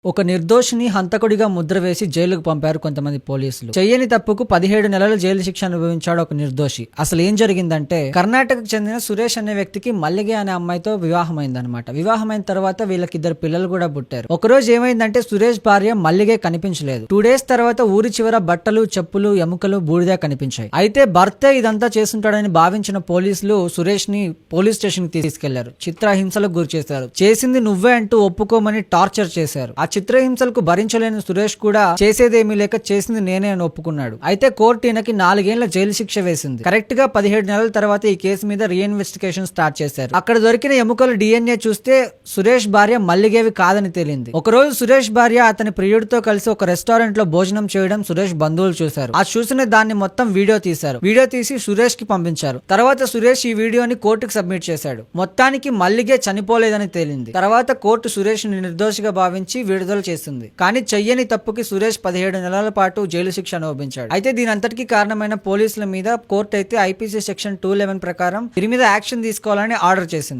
ఒక నిర్దోషిని హంతకుడిగా ముద్ర వేసి జైలుకు పంపారు కొంతమంది పోలీసులు. చెయ్యని తప్పుకు 17 నెలలు జైలు శిక్ష అనుభవించాడు ఒక నిర్దోషి. అసలు ఏం జరిగిందంటే, కర్ణాటకకు చెందిన సురేష్ అనే వ్యక్తికి మల్లిగే అనే అమ్మాయితో వివాహమైందనమాట. వివాహమైన తర్వాత వీళ్ళకి 2 పిల్లలు కూడా పుట్టారు. ఒకరోజు ఏమైందంటే, సురేష్ భార్య మల్లిగే కనిపించలేదు. 2 డేస్ తర్వాత ఊరి చివర బట్టలు, చెప్పులు, ఎముకలు బూడిద కనిపించాయి. అయితే భర్తే ఇదంతా చేస్తుంటాడని భావించిన పోలీసులు సురేష్ ని పోలీస్ స్టేషన్ కి తీసుకెళ్లారు. చిత్రహింసలకు గురి చేశారు. చేసింది నువ్వే అంటూ ఒప్పుకోమని టార్చర్ చేశారు. ఆ చిత్రహింసలకు భరించలేని సురేష్ కూడా చేసేదేమీ లేక చేసింది నేనే అని ఒప్పుకున్నాడు. అయితే కోర్టు ఈయనకి 4 ఏళ్ల జైలు శిక్ష వేసింది. కరెక్ట్ గా 17 నెలల తర్వాత ఈ కేసు మీద రీఇన్వెస్టిగేషన్ స్టార్ట్ చేశారు. అక్కడ దొరికిన ఎముకలు DNA చూస్తే సురేష్ భార్య మల్లిగేవి కాదని తేలింది. ఒకరోజు సురేష్ భార్య అతని ప్రియుడితో కలిసి ఒక రెస్టారెంట్ లో భోజనం చేయడం సురేష్ బంధువులు చూశారు. ఆ చూసిన దాన్ని మొత్తం వీడియో తీశారు. వీడియో తీసి సురేష్ కి పంపించారు. తర్వాత సురేష్ ఈ వీడియోని కోర్టుకు సబ్మిట్ చేశాడు. మొత్తానికి మల్లిగే చనిపోలేదని తేలింది. తర్వాత కోర్టు సురేష్ ని నిర్దోషిగా భావించి విడుదల చేసింది. కానీ చెయ్యని తప్పుకి సురేష్ 17 నెలల పాటు జైలు శిక్ష అనుభవించాడు. అయితే దీని అంతటికీ కారణమైన పోలీసుల మీద కోర్టు అయితే IPC సెక్షన్ 211 ప్రకారం వీరి మీద యాక్షన్ తీసుకోవాలని ఆర్డర్ చేసింది.